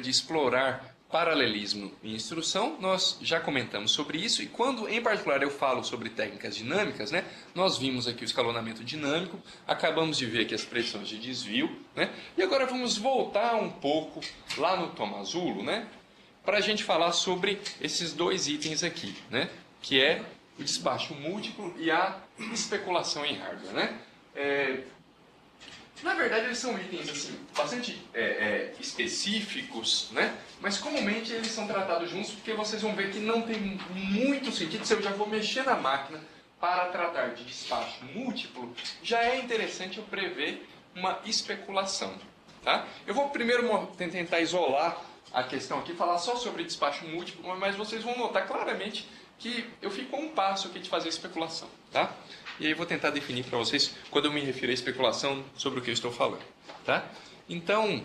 de explorar paralelismo em instrução, nós já comentamos sobre isso, e quando em particular eu falo sobre técnicas dinâmicas, né, nós vimos aqui o escalonamento dinâmico, acabamos de ver aqui as predições de desvio, né, e agora vamos voltar um pouco lá no Tomasulo, né, para a gente falar sobre esses dois itens aqui, né, que é o despacho múltiplo e a especulação em hardware, né. Na verdade, eles são itens assim, bastante específicos, né? Mas comumente eles são tratados juntos porque vocês vão ver que não tem muito sentido se eu já vou mexer na máquina para tratar de despacho múltiplo, já é interessante eu prever uma especulação. Tá? Eu vou primeiro tentar isolar a questão aqui, falar só sobre despacho múltiplo, mas vocês vão notar claramente que eu fico a um passo aqui de fazer especulação. Tá? E aí eu vou tentar definir para vocês, quando eu me refiro a especulação, sobre o que eu estou falando. Tá? Então,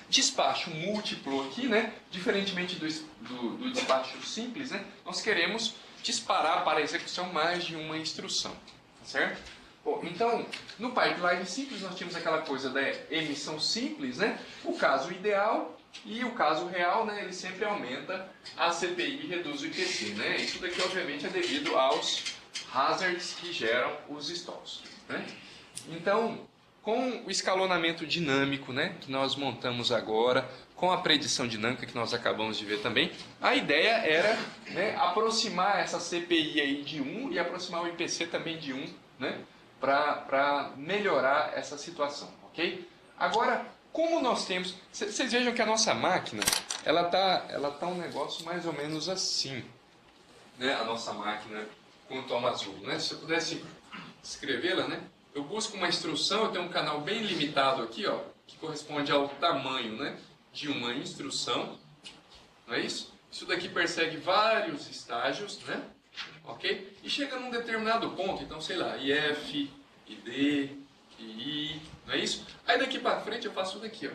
despacho múltiplo aqui, né? Diferentemente do despacho simples, né? Nós queremos disparar para a execução mais de uma instrução. Certo? Bom, então, no pipeline simples nós tínhamos aquela coisa da emissão simples, né? O caso ideal e o caso real, né? Ele sempre aumenta a CPI e reduz o IPC, né? Isso daqui obviamente é devido aos hazards que geram os stalls, né? Então, com o escalonamento dinâmico, né, que nós montamos agora, com a predição dinâmica que nós acabamos de ver também, a ideia era, né, aproximar essa CPI aí de 1 e aproximar o IPC também de 1, né, para melhorar essa situação, ok? Agora, como nós temos... Vocês vejam que a nossa máquina, ela tá um negócio mais ou menos assim, né, a nossa máquina com o Tomasulo, né? Se eu pudesse escrevê-la, né? Eu busco uma instrução, eu tenho um canal bem limitado aqui, ó, que corresponde ao tamanho, né, de uma instrução, não é isso? Isso daqui persegue vários estágios, né? Ok? E chega num determinado ponto, então sei lá, IF, ID, II, não é isso? Aí daqui para frente eu faço tudo aqui, ó.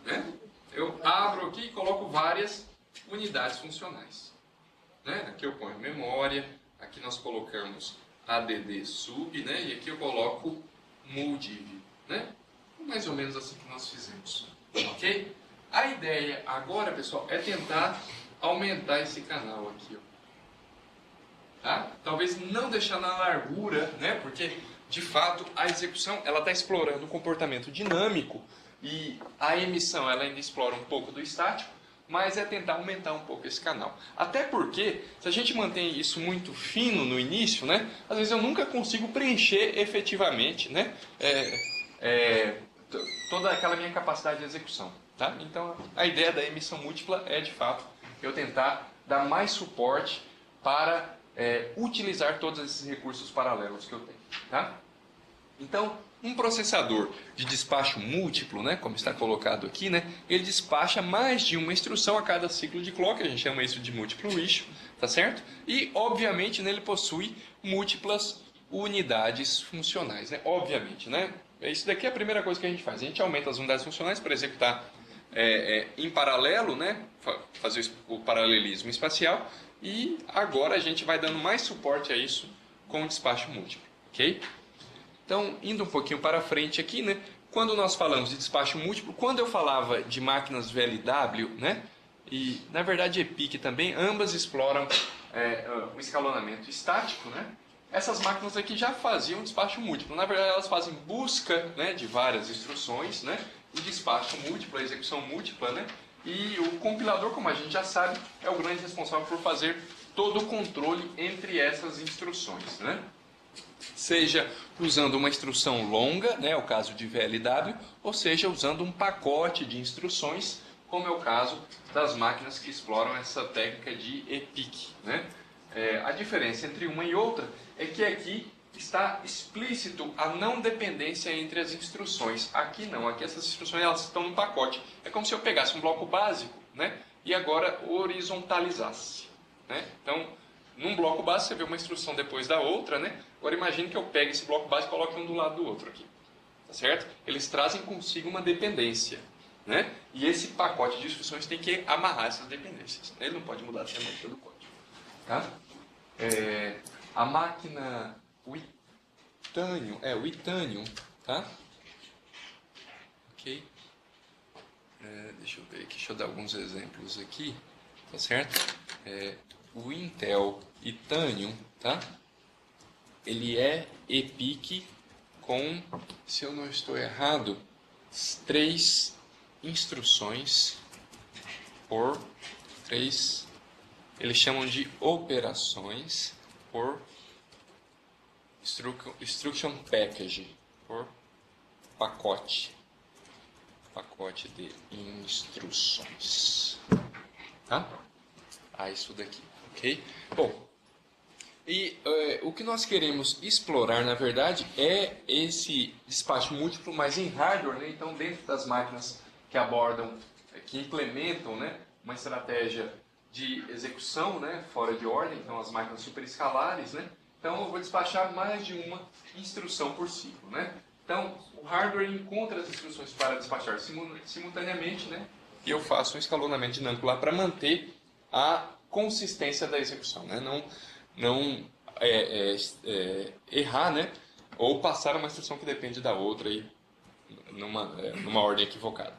Né? Eu abro aqui e coloco várias unidades funcionais. Né? Aqui eu ponho memória, aqui nós colocamos ADD sub, né? E aqui eu coloco muldiv, né? Mais ou menos assim que nós fizemos, ok? A ideia agora, pessoal, é tentar aumentar esse canal aqui, ó. Tá? Talvez não deixar na largura, né? Porque de fato a execução ela está explorando o comportamento dinâmico e a emissão ela ainda explora um pouco do estático, mas é tentar aumentar um pouco esse canal. Até porque, se a gente mantém isso muito fino no início, né, às vezes eu nunca consigo preencher efetivamente, né, toda aquela minha capacidade de execução. Tá? Então, a ideia da emissão múltipla é, de fato, eu tentar dar mais suporte para utilizar todos esses recursos paralelos que eu tenho. Tá? Então, um processador de despacho múltiplo, né, como está colocado aqui, né, ele despacha mais de uma instrução a cada ciclo de clock, a gente chama isso de múltiplo issue, tá certo? E, obviamente, ele possui múltiplas unidades funcionais, né? Obviamente, né? Isso daqui é a primeira coisa que a gente faz, a gente aumenta as unidades funcionais para executar em paralelo, né, fazer o paralelismo espacial, e agora a gente vai dando mais suporte a isso com o despacho múltiplo, ok? Então, indo um pouquinho para frente aqui, né? Quando nós falamos de despacho múltiplo, quando eu falava de máquinas VLW, né? E na verdade EPIC também, ambas exploram o escalonamento estático, né? Essas máquinas aqui já faziam despacho múltiplo. Na verdade, elas fazem busca, né, de várias instruções, né? E despacho múltiplo, a execução múltipla, né? E o compilador, como a gente já sabe, é o grande responsável por fazer todo o controle entre essas instruções, né? Seja usando uma instrução longa, né, o caso de VLW, ou seja usando um pacote de instruções, como é o caso das máquinas que exploram essa técnica de EPIC. Né? A diferença entre uma e outra é que aqui está explícito a não dependência entre as instruções. Aqui não, aqui essas instruções elas estão no pacote. É como se eu pegasse um bloco básico, né, e agora horizontalizasse. Né? Então, num bloco básico você vê uma instrução depois da outra, né? Agora imagine que eu pegue esse bloco básico e coloque um do lado do outro aqui. Tá certo? Eles trazem consigo uma dependência, né? E esse pacote de instruções tem que amarrar essas dependências. Ele não pode mudar a semântica do código. Tá? A máquina o Itanium, tá? Ok? deixa eu ver aqui, deixa eu dar alguns exemplos aqui, tá certo? O Intel Itanium, tá? Ele é EPIC com, se eu não estou errado, 3 instruções por 3, eles chamam de operações por instruction package, por pacote de instruções, tá? Isso daqui, ok? Bom, e o que nós queremos explorar, na verdade, é esse despacho múltiplo, mas em hardware, né? Então, dentro das máquinas que abordam, que implementam, né, uma estratégia de execução, né, fora de ordem, então as máquinas superescalares, né? Então, eu vou despachar mais de uma instrução por ciclo, né? Então, o hardware encontra as instruções para despachar simultaneamente, né? E eu faço um escalonamento dinâmico lá para manter a consistência da execução, né? Não errar, né? Ou passar uma instrução que depende da outra aí, numa ordem equivocada,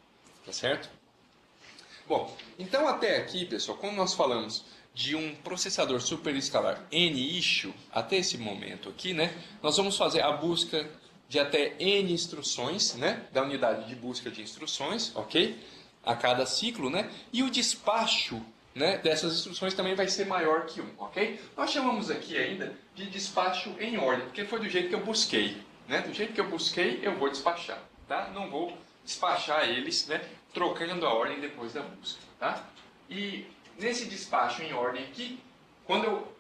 tá certo? Bom, então até aqui, pessoal, quando nós falamos de um processador superescalar N-issue, até esse momento aqui, né? Nós vamos fazer a busca de até N instruções, né? Da unidade de busca de instruções, ok? A cada ciclo, né? E o despacho, né, dessas instruções também vai ser maior que 1, ok? Nós chamamos aqui ainda de despacho em ordem, porque foi do jeito que eu busquei, né? Do jeito que eu busquei, eu vou despachar, tá? Não vou despachar eles, né, trocando a ordem depois da busca, tá? E nesse despacho em ordem aqui,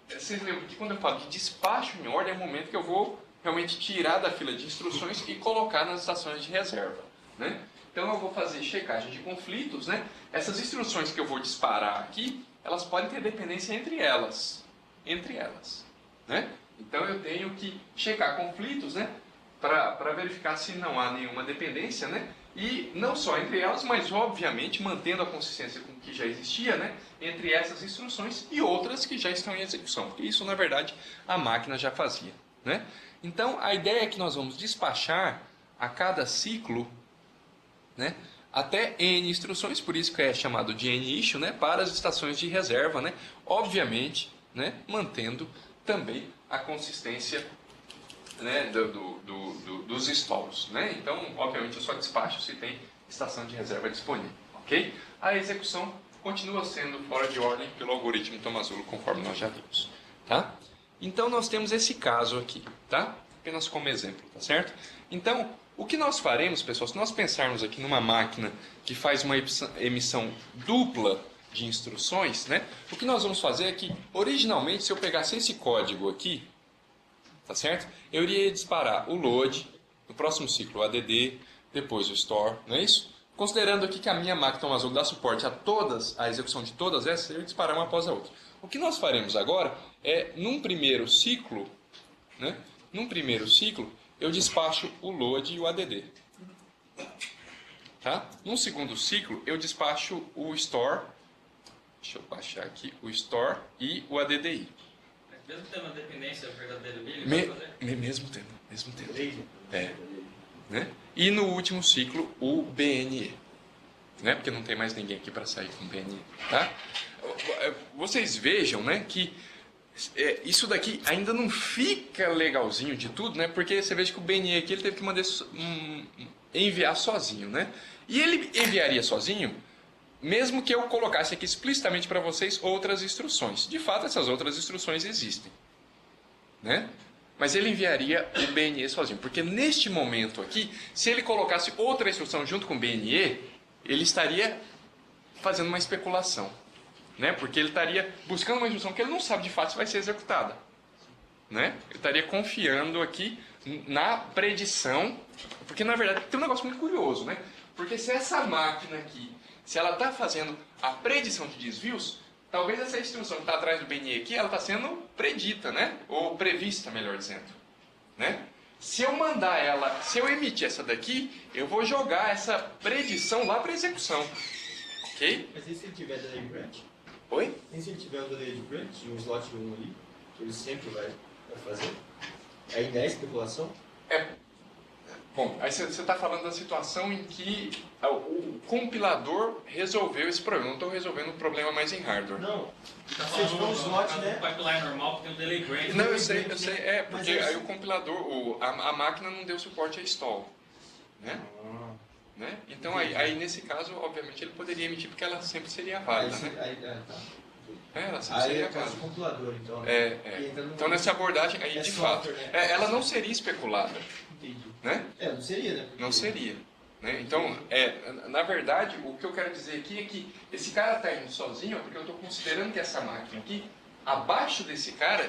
vocês lembram que quando eu falo de despacho em ordem, é o momento que eu vou realmente tirar da fila de instruções e colocar nas estações de reserva, né? Então eu vou fazer checagem de conflitos, né? Essas instruções que eu vou disparar aqui, elas podem ter dependência entre elas, né? Então eu tenho que checar conflitos, né? Para verificar se não há nenhuma dependência, né? E não só entre elas, mas obviamente mantendo a consistência com o que já existia, né? Entre essas instruções e outras que já estão em execução, porque isso na verdade a máquina já fazia, né? Então a ideia é que nós vamos despachar a cada ciclo, né, até N instruções, por isso que é chamado de N-issue, né, para as estações de reserva, né, obviamente, né, mantendo também a consistência, né, dos stalls, né? Então, obviamente, eu só despacho se tem estação de reserva disponível, ok? A execução continua sendo fora de ordem pelo algoritmo Tomasulo, conforme nós já vimos, tá? Então, nós temos esse caso aqui, tá? Apenas como exemplo, tá certo? Então, o que nós faremos, pessoal, se nós pensarmos aqui numa máquina que faz uma emissão dupla de instruções, né? O que nós vamos fazer é que, originalmente, se eu pegasse esse código aqui, tá certo? Eu iria disparar o load, no próximo ciclo o add, depois o store, não é isso? Considerando aqui que a minha máquina Tomasulo dá suporte a execução de todas essas, eu ia disparar uma após a outra. O que nós faremos agora é, num primeiro ciclo, né? Eu despacho o load e o add. Tá? Num segundo ciclo, eu despacho o store. Deixa eu baixar aqui o store e o ADDI. Mesmo tendo uma dependência verdadeira dele, mesmo tendo. Né? E no último ciclo, o BNE. Né? Porque não tem mais ninguém aqui para sair com BNE. Tá? Vocês vejam, né, que isso daqui ainda não fica legalzinho de tudo, né? Porque você veja que o BNE aqui ele teve que enviar sozinho, né? E ele enviaria sozinho, mesmo que eu colocasse aqui explicitamente para vocês outras instruções. De fato, essas outras instruções existem, né? Mas ele enviaria o BNE sozinho, porque neste momento aqui, se ele colocasse outra instrução junto com o BNE, ele estaria fazendo uma especulação. Né? Porque ele estaria buscando uma instrução que ele não sabe de fato se vai ser executada. Né? Ele estaria confiando aqui na predição, porque na verdade tem um negócio muito curioso, né? Porque se essa máquina aqui, se ela está fazendo a predição de desvios, talvez essa instrução que está atrás do BNE aqui, ela está sendo predita, né? Ou prevista, melhor dizendo. Né? Se eu emitir essa daqui, eu vou jogar essa predição lá para execução. Ok? Mas e se ele tiver delay branch? Oi? E se ele tiver o delay de branch, um slot 1 ali, que ele sempre vai fazer? Aí não é especulação? Bom, aí você está falando da situação em que o compilador resolveu esse problema. Não estou resolvendo o problema mais em hardware. Não, Tá vocês falando dão um no slot, caso né? do pipeline normal que tem um delay branch. Não, eu sei. Porque Mas aí o compilador, a máquina não deu suporte a install. Né? Né? Então, aí nesse caso, obviamente, ele poderia emitir porque ela sempre seria válida. Né? Tá. Ela sempre Aí seria é o caso válida. do compilador, então. Né? É. Então, nessa abordagem, aí de fato, software, né? ela não seria especulada. Entendi. Né? Não seria, né? Não seria. Né? Então, na verdade, o que eu quero dizer aqui é que esse cara está indo sozinho, porque eu estou considerando que essa máquina aqui, abaixo desse cara,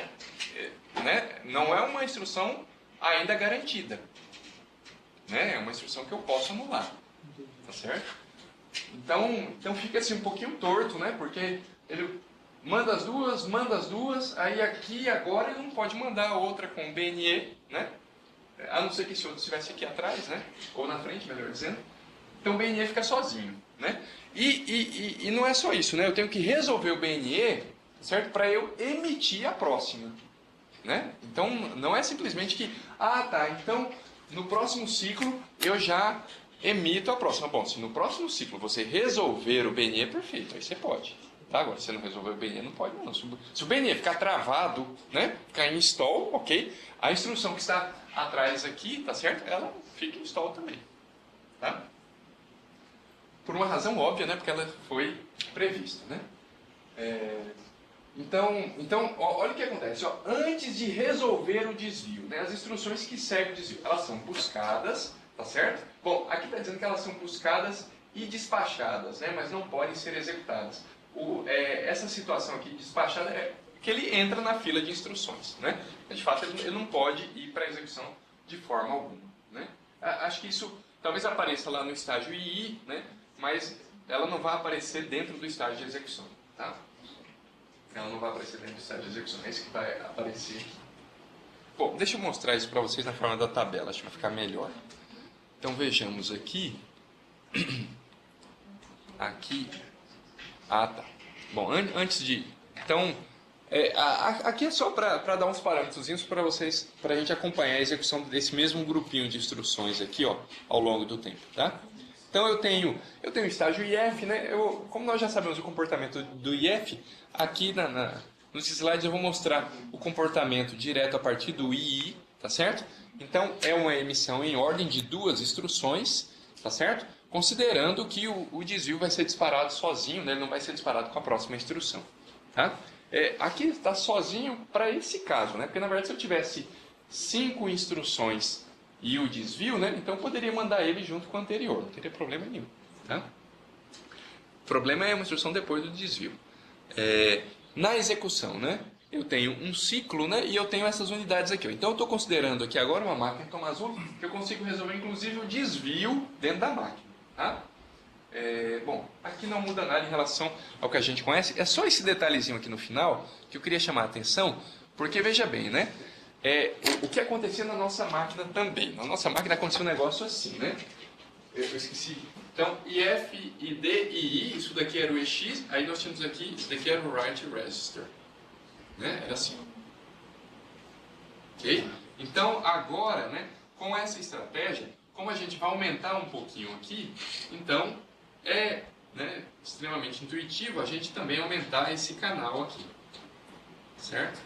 né, não é uma instrução ainda garantida. Né? É uma instrução que eu posso anular. Tá certo? Então fica assim um pouquinho torto, né? Porque ele manda as duas, aí aqui agora ele não pode mandar a outra com BNE, né? A não ser que esse outro estivesse aqui atrás, né? Ou na frente, melhor dizendo. Então o BNE fica sozinho, né? E não é só isso, né? Eu tenho que resolver o BNE, certo? Para eu emitir a próxima, né? Então não é simplesmente que, então no próximo ciclo eu já emito a próxima. Bom, se no próximo ciclo você resolver o BNE, perfeito, aí você pode. Tá? Agora, se você não resolver o BNE, não pode não. Se o BNE ficar travado, né? Ficar em install, ok. A instrução que está atrás aqui, tá certo? Ela fica em install também. Tá? Por uma razão óbvia, né? Porque ela foi prevista, né? Então, olha o que acontece. Ó, antes de resolver o desvio, né? As instruções que seguem o desvio, elas são buscadas, tá certo? Bom, aqui está dizendo que elas são buscadas e despachadas, né? Mas não podem ser executadas. Essa situação aqui, despachada, é que ele entra na fila de instruções, né? De fato, ele não pode ir para a execução de forma alguma, né? Acho que isso talvez apareça lá no estágio II, né? Mas ela não vai aparecer dentro do estágio de execução, tá? Ela não vai aparecer dentro do estágio de execução, é isso que vai aparecer aqui. Bom, deixa eu mostrar isso para vocês na forma da tabela, acho que vai ficar melhor. Então vejamos aqui. Aqui. Tá. Bom, antes de... Então, aqui é só para dar uns parâmetrozinhos para vocês, para a gente acompanhar a execução desse mesmo grupinho de instruções aqui, ó, ao longo do tempo, tá? Então eu tenho o estágio IF, né? Como nós já sabemos o comportamento do IF, aqui nos slides eu vou mostrar o comportamento direto a partir do II, tá certo? Então é uma emissão em ordem de 2 instruções, tá certo? Considerando que o desvio vai ser disparado sozinho, né? Ele não vai ser disparado com a próxima instrução, tá? Aqui está sozinho para esse caso, né? Porque na verdade se eu tivesse 5 instruções e o desvio, né? Então eu poderia mandar ele junto com o anterior, não teria problema nenhum, tá? O problema é uma instrução depois do desvio. Na execução, né? Eu tenho um ciclo, né? E eu tenho essas unidades aqui. Ó. Então eu estou considerando aqui agora uma máquina em tom azul que eu consigo resolver inclusive o desvio dentro da máquina, tá? Bom, aqui não muda nada em relação ao que a gente conhece. É só esse detalhezinho aqui no final que eu queria chamar a atenção, porque veja bem, né? O que acontecia na nossa máquina também. Na nossa máquina aconteceu um negócio assim, né? Eu esqueci. Então, IF, ID e I, isso daqui era o EX, aí nós tínhamos aqui, isso daqui era o Write Register. Né? Era assim. Ok? Então, agora, né, com essa estratégia, como a gente vai aumentar um pouquinho aqui, então né, extremamente intuitivo a gente também aumentar esse canal aqui. Certo?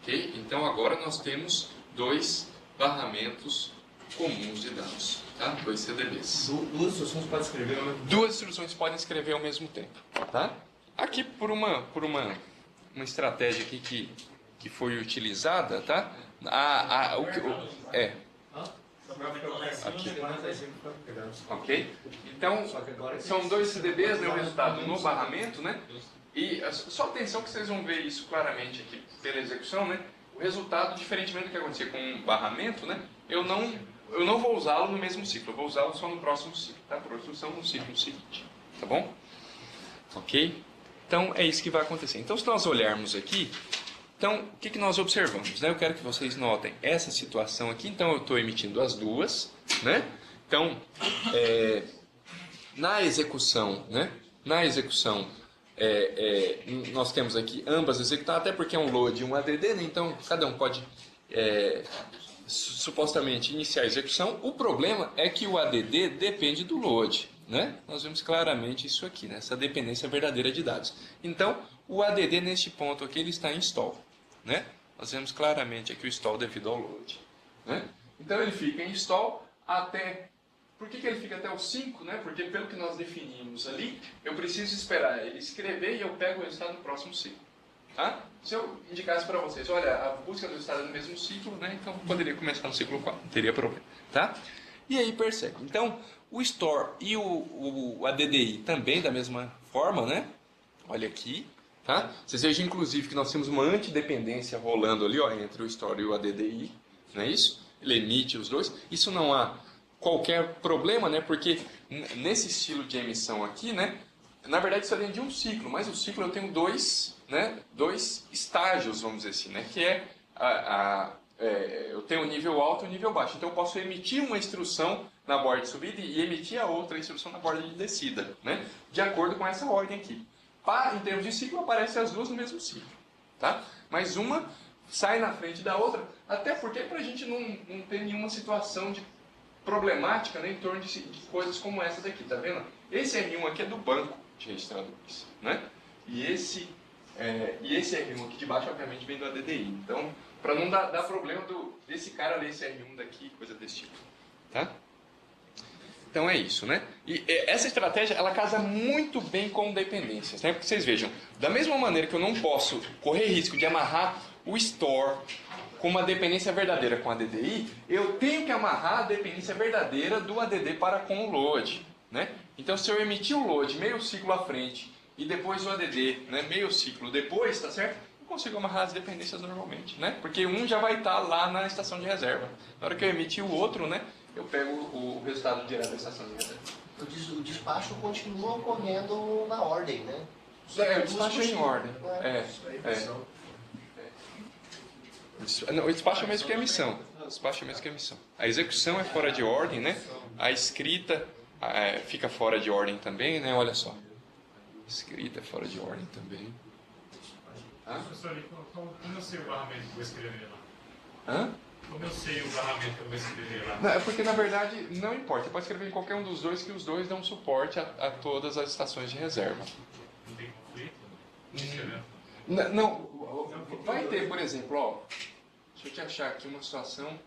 Ok? Então, agora nós temos 2 barramentos comuns de dados. Tá? 2 CDBs. 2 instruções podem escrever ao mesmo tempo. 2 instruções podem escrever ao mesmo tempo. Tá? Aqui, por uma estratégia aqui que foi utilizada, tá? Aqui. Ok? Então, são 2 CDBs, né, o resultado no barramento, né? E só atenção que vocês vão ver isso claramente aqui pela execução, né? O resultado, diferentemente do que acontecia com um barramento, né? Eu não vou usá-lo no mesmo ciclo, eu vou usá-lo só no próximo ciclo, tá? Por instrução no ciclo seguinte, tá bom? Ok? Então, é isso que vai acontecer. Então, se nós olharmos aqui, então, o que nós observamos? Né? Eu quero que vocês notem essa situação aqui. Então, eu estou emitindo as duas, né? Então, na execução, né? Nós temos aqui ambas executadas, até porque é um load e um ADD, né? Então cada um pode supostamente iniciar a execução. O problema é que o ADD depende do load, né? Nós vemos claramente isso aqui, né? Essa dependência verdadeira de dados. Então, o ADD neste ponto aqui ele está em stall, né? Nós vemos claramente aqui o stall devido ao load, né? Então ele fica em stall até... Por que ele fica até o 5? Né? Porque pelo que nós definimos ali, eu preciso esperar ele escrever e eu pego o resultado no próximo ciclo. Tá? Se eu indicasse para vocês, olha, a busca do resultado é no mesmo ciclo, né? Então poderia começar no ciclo 4, não teria problema. Tá? E aí percebe. Então, o store e o ADDI também da mesma forma, né? Olha aqui. Tá? Vocês vejam, inclusive, que nós temos uma antidependência rolando ali, ó, entre o store e o ADDI. Não é isso? Ele emite os dois. Isso não há qualquer problema, né? Porque nesse estilo de emissão aqui, né? Na verdade, isso é dentro de um ciclo, mas o ciclo eu tenho dois estágios, vamos dizer assim, né? Que eu tenho o nível alto e o nível baixo. Então eu posso emitir uma instrução na borda de subida e emitir a outra instrução na borda de descida, né? De acordo com essa ordem aqui. Em termos de ciclo, aparecem as duas no mesmo ciclo, tá? Mas uma sai na frente da outra, até porque para a gente não ter nenhuma situação de problemática, né, em torno de coisas como essa daqui, tá vendo? Esse R1 aqui é do banco de registradores, né? E esse R1 aqui de baixo, obviamente, vem do ADDI. Então, para não dar problema desse cara ler esse R1 daqui, coisa desse tipo, tá? Então é isso, né? E essa estratégia, ela casa muito bem com dependências, né? Porque vocês vejam, da mesma maneira que eu não posso correr risco de amarrar o store com uma dependência verdadeira com a ADDI, eu tenho que amarrar a dependência verdadeira do ADD para com o load, né? Então, se eu emitir o load meio ciclo à frente e depois o ADD, né, meio ciclo depois, tá certo? Eu consigo amarrar as dependências normalmente, né? Porque um já vai estar lá na estação de reserva. Na hora que eu emitir o outro, né, eu pego o resultado direto da estação de reserva. O despacho continua ocorrendo na ordem, né? O despacho é em ordem. Não, o despacho é o mesmo que a emissão. O despacho é o mesmo que a emissão. A execução é fora de ordem, né? A escrita fica fora de ordem também, né? Olha só. Escrita é fora de ordem também. Professor, como eu sei o barramento que eu vou escrever lá? Hã? Como eu sei o barramento que eu vou escrever lá? Não, é porque, na verdade, não importa. Você pode escrever em qualquer um dos dois, que os dois dão suporte a todas as estações de reserva. Não tem conflito? Não, vai ter, por exemplo, ó, deixa eu te achar aqui uma situação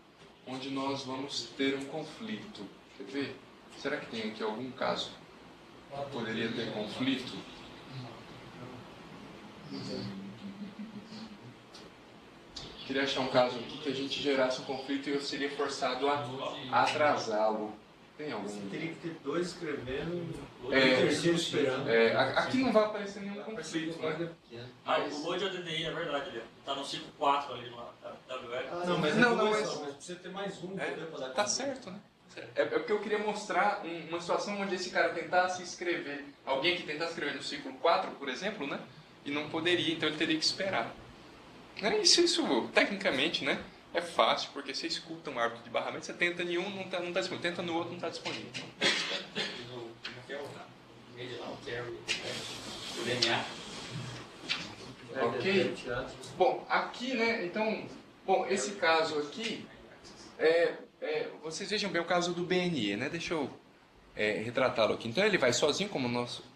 onde nós vamos ter um conflito. Quer ver? Será que tem aqui algum caso que poderia ter conflito? Queria achar um caso aqui que a gente gerasse um conflito e eu seria forçado a atrasá-lo. Tem algum? Você teria que ter dois escrevendo e o É, terceiro esperando. Aqui não vai aparecer nenhum conflito, né? O load ADDI é verdade, ele tá no ciclo 4 ali no WL. Não, mas Não, mas mas- precisa ter mais um. entendeu, pra dar Tá conflito. certo, né? É porque eu queria mostrar uma situação onde esse cara tentasse escrever, alguém que tentasse escrever no ciclo 4, por exemplo, né? E não poderia, então ele teria que esperar. Isso tecnicamente, né? É fácil, porque você escuta um árbitro de barramento, você tenta em um, não tá disponível. Tenta no outro, não está disponível. O DNA. Ok? Bom, aqui, né? Então, esse caso aqui, vocês vejam bem o caso do BNE, né? Deixa eu retratá-lo aqui. Então ele vai sozinho,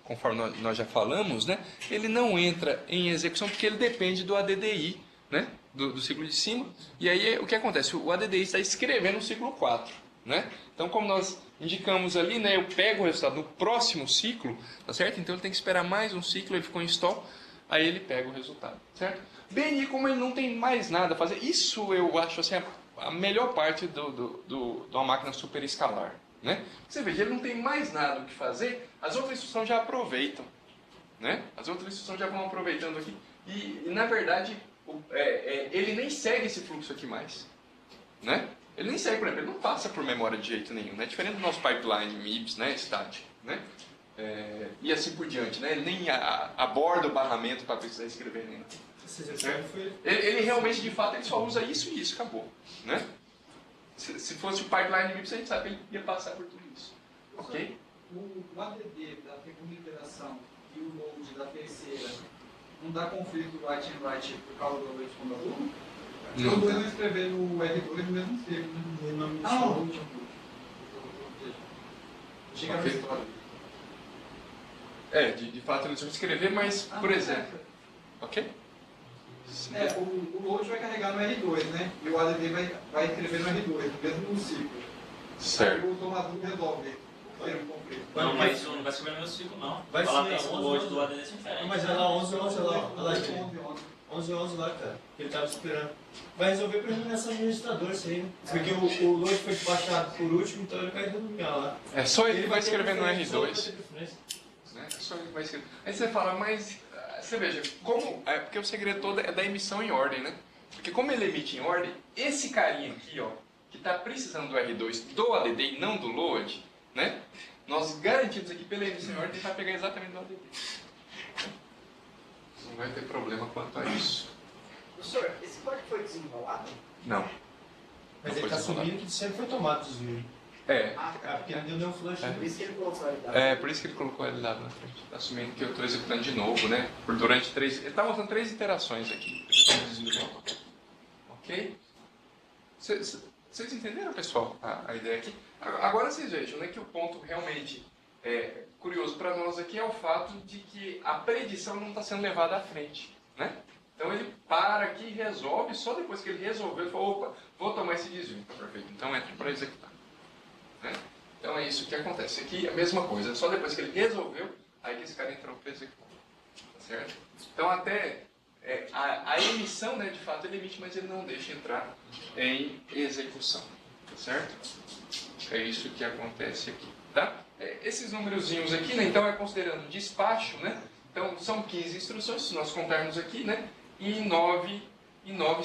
conforme nós já falamos, né? Ele não entra em execução porque ele depende do ADDI, né? Do ciclo de cima. E aí o que acontece? O ADDI está escrevendo o ciclo 4, né? Então, como nós indicamos ali, né? Eu pego o resultado no próximo ciclo, tá certo? Então ele tem que esperar mais um ciclo, ele ficou em stall, aí ele pega o resultado, certo? BNI, como ele não tem mais nada a fazer, isso eu acho assim a melhor parte de uma máquina super escalar, né? Você veja, ele não tem mais nada o que fazer, as outras instruções já aproveitam, né? As outras instruções já vão aproveitando aqui e na verdade ele nem segue esse fluxo aqui mais, né? Ele nem segue, por exemplo, ele não passa por memória de jeito nenhum, né? Diferente do nosso pipeline MIPS, né? Static, né? E assim por diante, né? Ele nem aborda o barramento para precisar escrever nem nada. Essa execução foi... Ele realmente, de fato, ele só usa isso e isso, acabou, né? Se fosse o pipeline MIPS, a gente sabe que ele ia passar por tudo isso, ok? O ADD da segunda iteração e o load da terceira não dá conflito do write and write por causa do wait from the loop? Não podemos escrever no R2 no mesmo ciclo. Não. Chega na história. De fato eles vão escrever, mas, por exemplo... Ok? O load vai carregar no R2, né? E o ADD vai escrever no R2, mesmo no ciclo. Certo. Aí o tomador resolve o conflito. Não, mas não vai escrever no mesmo ciclo, não. Vai Falar ser que o 11, load do ADD é diferente. Mas olha lá, 11, olha lá. Olha lá, 11. 11 lá, cara. Que ele tava esperando. Vai resolver pra mim nessa administrador isso aí, né? Porque o load foi baixado por último, então ele vai denominar lá. É só ele que vai escrever no ter R2. referência. Né? Só ele que vai escrever. Aí você fala, mas... Você veja, como... É porque o segredo todo é da emissão em ordem, né? Porque como ele emite em ordem, esse carinha aqui, ó, que está precisando do R2 do ADD e não do load, né? Nós garantimos aqui pela emissão em ordem que ele vai pegar exatamente do ADD. Não vai ter problema quanto a isso. Professor, esse código foi desenrolado? Não. Mas Não ele foi tá desenrolado. assumindo que sempre foi tomado desvio. É. Porque não deu nenhum flush. Por isso que ele colocou ali. É, por isso que ele colocou ele lá na frente. Tá assumindo que eu estou executando de novo, né? Durante 3... Ele está mostrando 3 iterações aqui. Ok? Vocês entenderam, pessoal, a ideia aqui? Agora vocês vejam, né, que o ponto realmente curioso para nós aqui é o fato de que a predição não está sendo levada à frente, né? Então ele para aqui e resolve, só depois que ele resolveu, ele falou, opa, vou tomar esse desvio. Tá perfeito, então entra para executar. Né? Então é isso que acontece. Aqui é a mesma coisa, só depois que ele resolveu, aí que esse cara entrou para executar. Tá certo? Então até a emissão, né, de fato ele emite, mas ele não deixa entrar em execução. Tá certo? É isso que acontece aqui. Tá? Esses númerozinhos aqui, né, então é considerando despacho, né? Então são 15 instruções, se nós contarmos aqui, né? E 9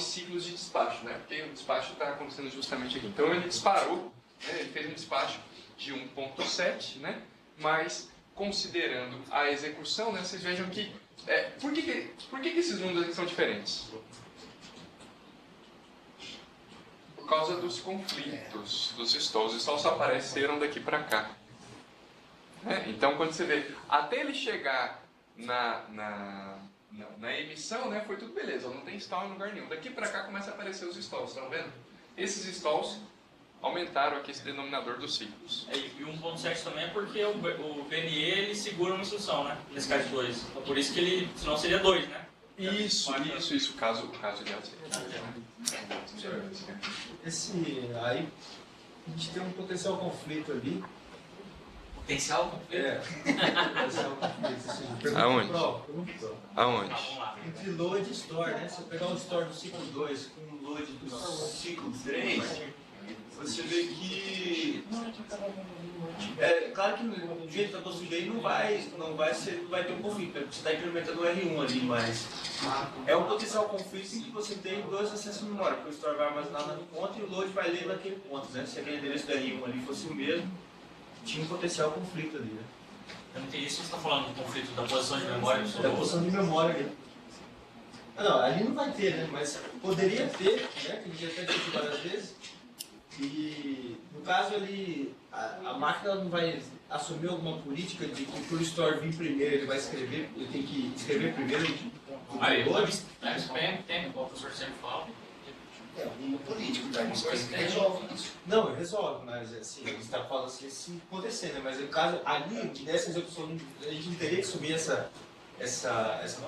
ciclos de despacho, né? Porque o despacho está acontecendo justamente aqui. Então ele disparou, né? Ele fez um despacho de 1.7, né? Mas considerando a execução, né? Vocês vejam que por que esses números aqui são diferentes? Por causa dos conflitos, dos stalls. Os stalls só apareceram daqui para cá. Então quando você vê, até ele chegar na emissão, né, foi tudo beleza, não tem stall em lugar nenhum. Daqui para cá começa a aparecer os stalls, estão vendo? Esses stalls aumentaram aqui esse denominador dos ciclos. E o 1.7 também é porque o BNE ele segura uma instrução, né? Nesse caso 2. Então por isso que ele, senão seria 2, né? Isso, caso ideal seria. Aí a gente tem um potencial conflito ali. Potencial conflito? Potencial conflito, assim. Aonde? Aonde? Vamos lá. Entre load e store, né? Se eu pegar o store do ciclo 2 com o load do ciclo 3, você vê que... claro que do jeito que está construído aí não vai ter um conflito, porque você está incrementando o R1 ali, mas é um potencial conflito em que você tem 2 acessos de memória, porque o store vai armazenar naquele ponto e o load vai ler naquele ponto, né? Se aquele endereço do R1 ali fosse o mesmo, tinha um potencial conflito ali, né? Eu não entendi se você está falando do conflito da posição de memória do seu Da posição de memória ali. Não, ali não vai ter, né? Mas poderia ter, né? Que a gente até discutiu várias vezes. E no caso ali, a máquina não vai assumir alguma política de que para o store vir primeiro, ele tem que escrever primeiro Aí, o load. tem, o professor sempre fala. É uma política, tá? Uma coisa que resolve isso. Não, resolve, mas assim, a gente está falando assim, se acontecer, né? Mas no caso, ali, nessa execução, a gente não teria que assumir essa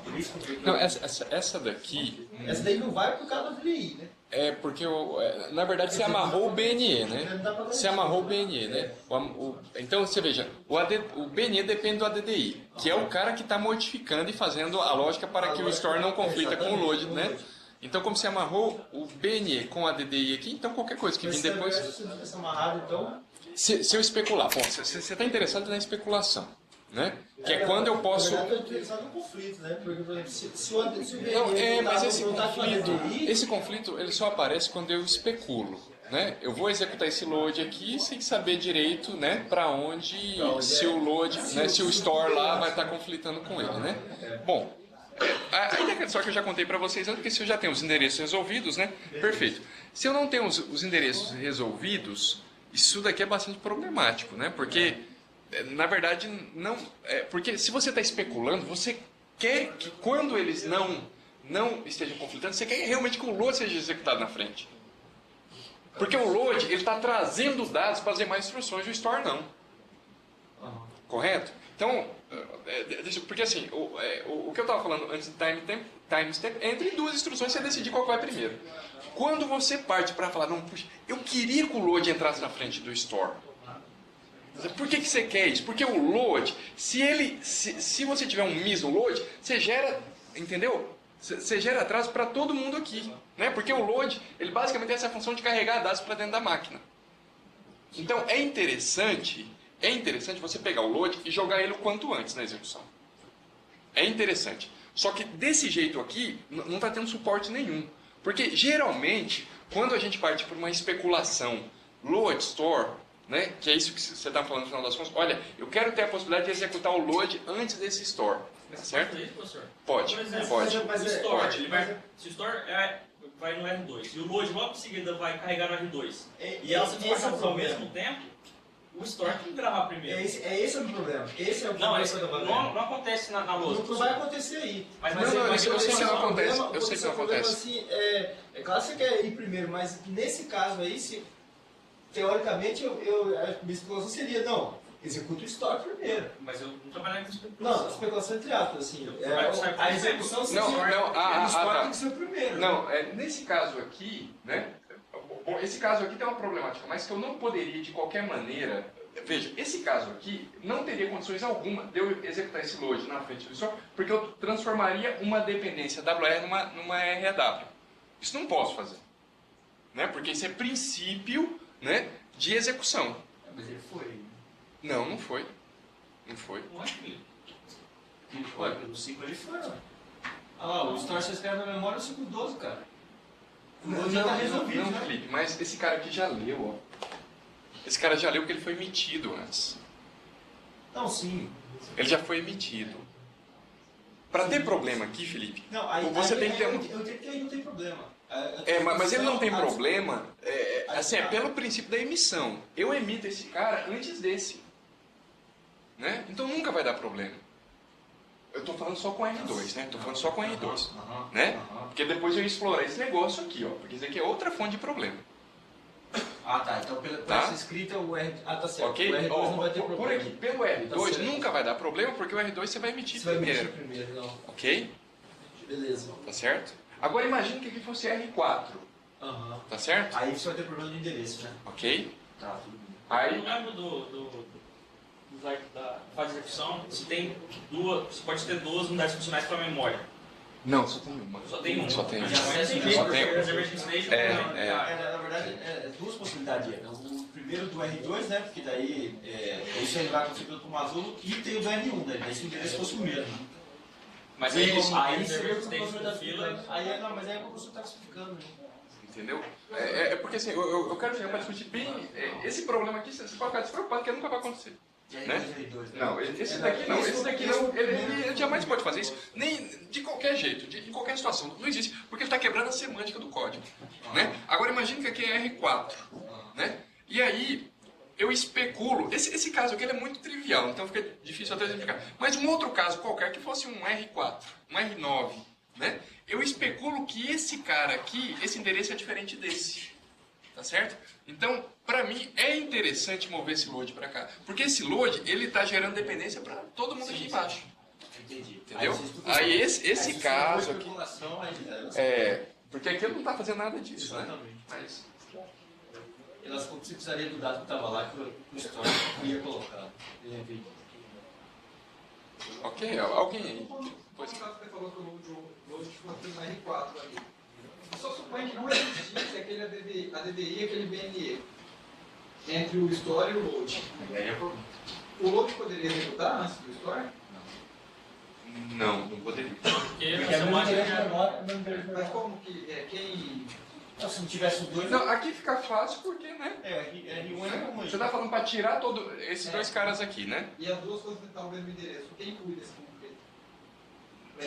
política. Não, essa daqui... Essa daí não vai por causa do VI, né? É porque, na verdade, você amarrou o BNE, né? Você amarrou o BNE, né? Então, você veja, o BNE depende do ADDI, que é o cara que está modificando e fazendo a lógica para que o store não conflita com o load, né? Então, como você amarrou o BNE com o ADDI aqui, então qualquer coisa que vir depois... Se amarrado, então... Se eu especular, bom, você está interessado na especulação, né? Que é quando eu posso... Na verdade, eu estou interessado no conflito, né? Porque, por exemplo, se o BNE... Não, mas ADDI... esse conflito ele só aparece quando eu especulo, né? Eu vou executar esse load aqui sem saber direito, né, para onde, se o load, né, se o store lá vai estar conflitando com ele, né? Bom, a ideia só que eu já contei para vocês antes, porque se eu já tenho os endereços resolvidos, né? Perfeito. Se eu não tenho os endereços resolvidos, isso daqui é bastante problemático, né? Porque, na verdade, não... porque se você está especulando, você quer que quando eles não estejam conflitando, você quer realmente que o load seja executado na frente. Porque o load, ele está trazendo os dados para fazer mais instruções, o store não. Correto? Então, porque assim, o que eu estava falando antes do timestamp, entre duas instruções você decidir qual vai primeiro. Quando você parte para falar, não, puxa, eu queria que o load entrasse na frente do store. Por que você quer isso? Porque o load, se você tiver um miss no load, você gera, entendeu? Você gera atraso para todo mundo aqui. Né? Porque o load, ele basicamente tem essa função de carregar dados para dentro da máquina. Então, é interessante você pegar o load e jogar ele o quanto antes na execução. É interessante. Só que desse jeito aqui, não está tendo suporte nenhum. Porque geralmente, quando a gente parte por uma especulação load store, né, que é isso que você está falando no final das contas, olha, eu quero ter a possibilidade de executar o load antes desse store. Tá certo? Pode fazer isso, professor? Pode, Por exemplo, pode. Mas o store, se o store vai no R2 e o load logo em seguida vai carregar no R2 e elas se forçam ao mesmo tempo, o store tem que gravar primeiro. Esse é o problema. Esse é o Não, problema. não acontece na lousa. Não vai acontecer aí. Mas eu sei que não acontece. Problema, Eu sei que não acontece. Assim, é claro que você quer ir primeiro, mas nesse caso aí, teoricamente, a minha explicação seria, não, executa o store primeiro. Mas eu não trabalho com especulação. Não, especulação entre aspas, assim. A execução seria o store tem que ser o primeiro. Não, nesse caso aqui, né? Bom, esse caso aqui tem uma problemática, mas que eu não poderia de qualquer maneira. Veja, esse caso aqui não teria condições alguma de eu executar esse load na frente do store, porque eu transformaria uma dependência WR numa RAW. Isso não posso fazer. Né? Porque isso é princípio, né, de execução. Mas ele foi. Não foi. Não foi. Não é que Ele foi, pelo ciclo ele foi, ó. Ah, o store você escreve na memória no ciclo 12, cara. Não, já tá resolvido, não, né? Felipe, mas esse cara aqui já leu, ó. Esse cara já leu porque ele foi emitido antes. Não, sim. Ele já foi emitido. Para ter problema aqui, Felipe, Não, aí, você aí, tem que ter um... Eu tenho que aí não tem problema. Mas ele não tem problema, assim, é pelo princípio da emissão. Eu emito esse cara antes desse. Né? Então nunca vai dar problema. Eu estou falando só com R2, né? Estou falando só com R2. Né? Porque depois eu ia explorar esse negócio aqui, ó. Porque isso aqui é outra fonte de problema. Ah, tá. Então, por essa escrita, o R... Ah, tá certo. Ok? O R2 não vai ter problema. Por aqui, pelo R2 nunca vai dar problema, porque o R2 você vai emitir primeiro. Vai emitir primeiro, não. Ok? Beleza. Tá certo? Agora imagine que aqui fosse R4. Tá certo? Aí você vai ter problema de endereço, né? Ok? Tá, tudo bem. Aí... Eu lembro da fase de execução, você tem duas, você pode ter duas unidades funcionais para memória. Não, só tem uma. Só tem uma. Só tem uma. Só tem uma. Na verdade, duas possibilidades. O primeiro do R2, né? Porque daí isso ele vai configurando como azul, e tem o do R1, né? Daí se o endereço fosse o mesmo. Mas aí, aí seria seria stage da fila. Mas aí é como você está classificando, né? Entendeu? Porque assim, eu quero chegar para discutir bem esse problema aqui, você pode ficar despreocupado, porque nunca vai acontecer. Né? Não, esse daqui não, ele jamais pode fazer isso, nem de qualquer jeito, em qualquer situação, não existe, porque ele está quebrando a semântica do código. Né? Agora imagine que aqui é R4, né? E aí eu especulo, esse caso aqui ele é muito trivial, então fica difícil até exemplificar, mas um outro caso qualquer que fosse um R4, um R9, né? Eu especulo que esse cara aqui, esse endereço é diferente desse. Tá certo? Então, para mim, é interessante mover esse load para cá. Porque esse load, ele está gerando dependência para todo mundo aqui embaixo. Entendi. Entendeu? Aí esse caso aqui... porque aqui ele não está fazendo nada disso, exatamente. Né? Mas... Elas você precisaria do dado que estava lá, que o histórico ia colocar. Ok, alguém aí? Pois. Você falou que o load ficou na R4 ali. Só suponho que não existisse aquele ADDI e aquele BNE entre o store e o load. O load poderia executar antes do store? Não poderia. Porque Mas como que quem... Se não tivesse os dois... Não, aqui fica fácil porque, né? R1 Você está falando para tirar esses dois caras aqui, né? E as duas coisas estão no mesmo endereço. Quem cuida desse conflito?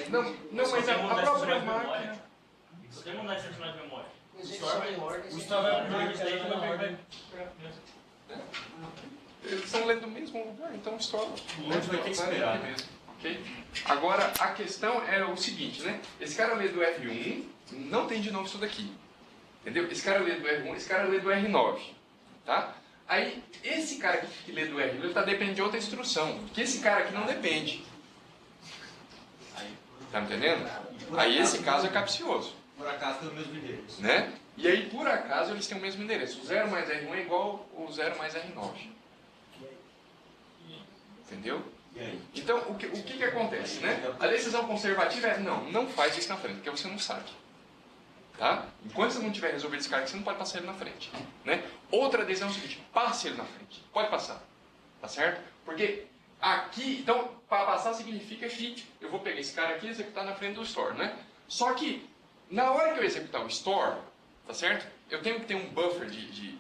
Não, mas a própria máquina... Você tem uma unidade funcional de memória. O store vai primeiro, Eles estão lendo o mesmo lugar, então o store... o load vai ter que esperar, né? ok? Agora, a questão é o seguinte, né? Esse cara lê do R1, não tem de novo isso daqui. Entendeu? Esse cara lê do R1, esse cara lê do R9. Tá? Aí, esse cara aqui que lê do R1, ele está dependendo de outra instrução. Que esse cara aqui não depende. Tá me entendendo? Aí esse caso é capcioso. Por acaso tem o mesmo endereço. Né? E aí, por acaso, eles têm o mesmo endereço. O 0 mais R1 é igual ao 0 mais R9. Entendeu? E aí? Então, o que acontece, né? A decisão conservativa é, não faz isso na frente, porque você não sabe. Tá? Enquanto você não tiver resolvido esse cara aqui, você não pode passar ele na frente. Né? Outra decisão é o seguinte, passe ele na frente. Pode passar. Tá certo? Porque aqui, então, para passar significa que eu vou pegar esse cara aqui e executar na frente do store, né? Só que, na hora que eu executar o store, tá certo? Eu tenho que ter um buffer de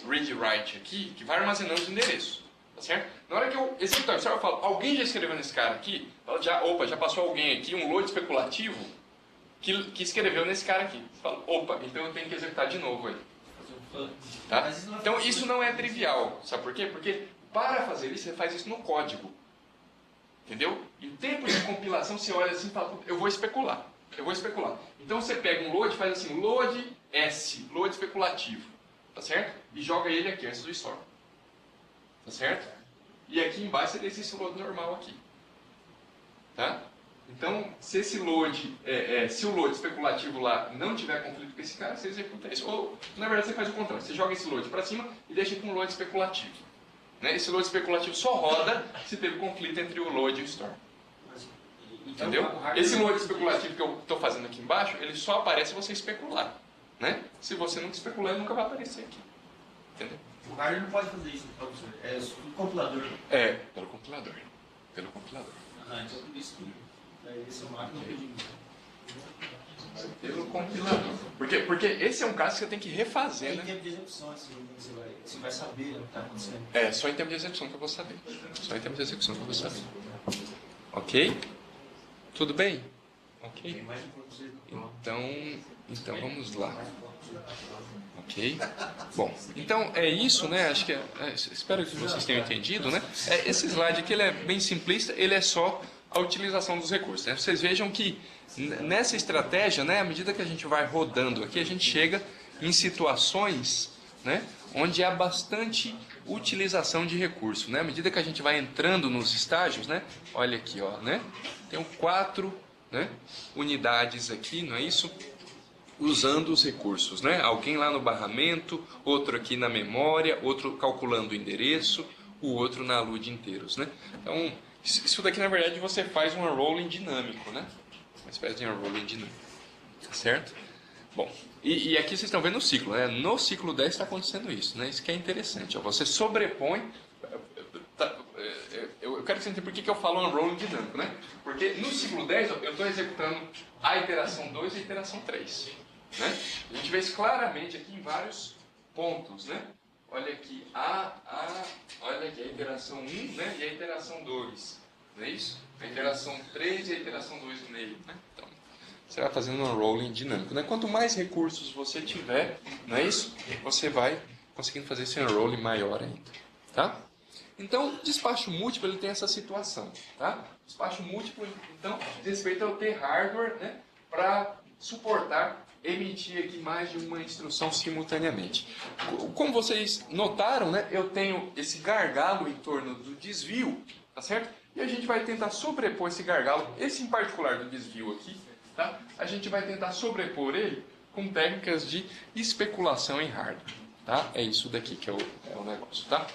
read e write aqui, que vai armazenando os endereços. Tá certo? Na hora que eu executar o store, eu falo, alguém já escreveu nesse cara aqui? Já passou alguém aqui, um load especulativo, que escreveu nesse cara aqui. Eu falo, opa, então eu tenho que executar de novo aí. Tá? Então isso não é trivial. Sabe por quê? Porque para fazer isso, você faz isso no código. Entendeu? Em tempo de compilação, você olha assim e fala, eu vou especular. Então você pega um load e faz assim, load S, load especulativo. Tá certo? E joga ele aqui antes do store. Tá certo? E aqui embaixo você deixa esse load normal aqui. Tá? Então, se esse load, se o load especulativo lá não tiver conflito com esse cara, você executa isso. Ou, na verdade, você faz o contrário. Você joga esse load para cima e deixa com o load especulativo. Né? Esse load especulativo só roda se teve conflito entre o load e o store. Entendeu? Esse load especulativo que eu estou fazendo aqui embaixo, ele só aparece se você especular. Né? Se você nunca especular, ele nunca vai aparecer aqui. Entendeu? O hardware não pode fazer isso, professor. É o compilador. Pelo compilador. Pelo compilador. Então por isso que esse é o máquina pedindo. Pelo compilador. Porque esse é um caso que você tem que refazer, Em né? tempo de execução, assim, você vai saber o que está acontecendo. Só em termos de execução que eu vou saber. Só em termos de execução que eu vou saber. Ok? Tudo bem? Ok? Então vamos lá. Ok? Bom, então é isso, né? Acho que espero que vocês tenham entendido, né? Esse slide aqui ele é bem simplista, ele é só a utilização dos recursos. Né? Vocês vejam que nessa estratégia, né, à medida que a gente vai rodando aqui, a gente chega em situações, né, onde há bastante utilização de recurso. Né? À medida que a gente vai entrando nos estágios, né? Olha aqui, ó, né? Tem 4, né, unidades aqui, não é isso? Usando os recursos, né? Alguém lá no barramento, outro aqui na memória, outro calculando o endereço, o outro na ALU de inteiros, né? Então, isso daqui na verdade você faz um unrolling dinâmico, né? Uma espécie de unrolling dinâmico, tá certo? Bom, e aqui vocês estão vendo o ciclo, né? No ciclo 10 está acontecendo isso, né? Isso que é interessante, ó. Você sobrepõe... Eu quero que você entenda por que eu falo unrolling dinâmico, né? Porque no ciclo 10 eu estou executando a iteração 2 e a iteração 3. Né? A gente vê isso claramente aqui em vários pontos, né? Olha aqui, olha aqui a iteração 1, né? E a iteração 2, não é isso? A iteração 3 e a iteração 2 no meio, né? Então, você vai fazendo um rolling dinâmico, né? Quanto mais recursos você tiver, não é isso? Você vai conseguindo fazer esse unrolling maior ainda, tá? Então, despacho múltiplo ele tem essa situação, tá? Despacho múltiplo, então, diz respeito ao ter hardware, né? Para suportar emitir aqui mais de uma instrução simultaneamente. Como vocês notaram, né, eu tenho esse gargalo em torno do desvio, tá certo? E a gente vai tentar sobrepor esse gargalo, esse em particular do desvio aqui, tá? A gente vai tentar sobrepor ele com técnicas de especulação em hardware, tá? É isso daqui que é o negócio, tá?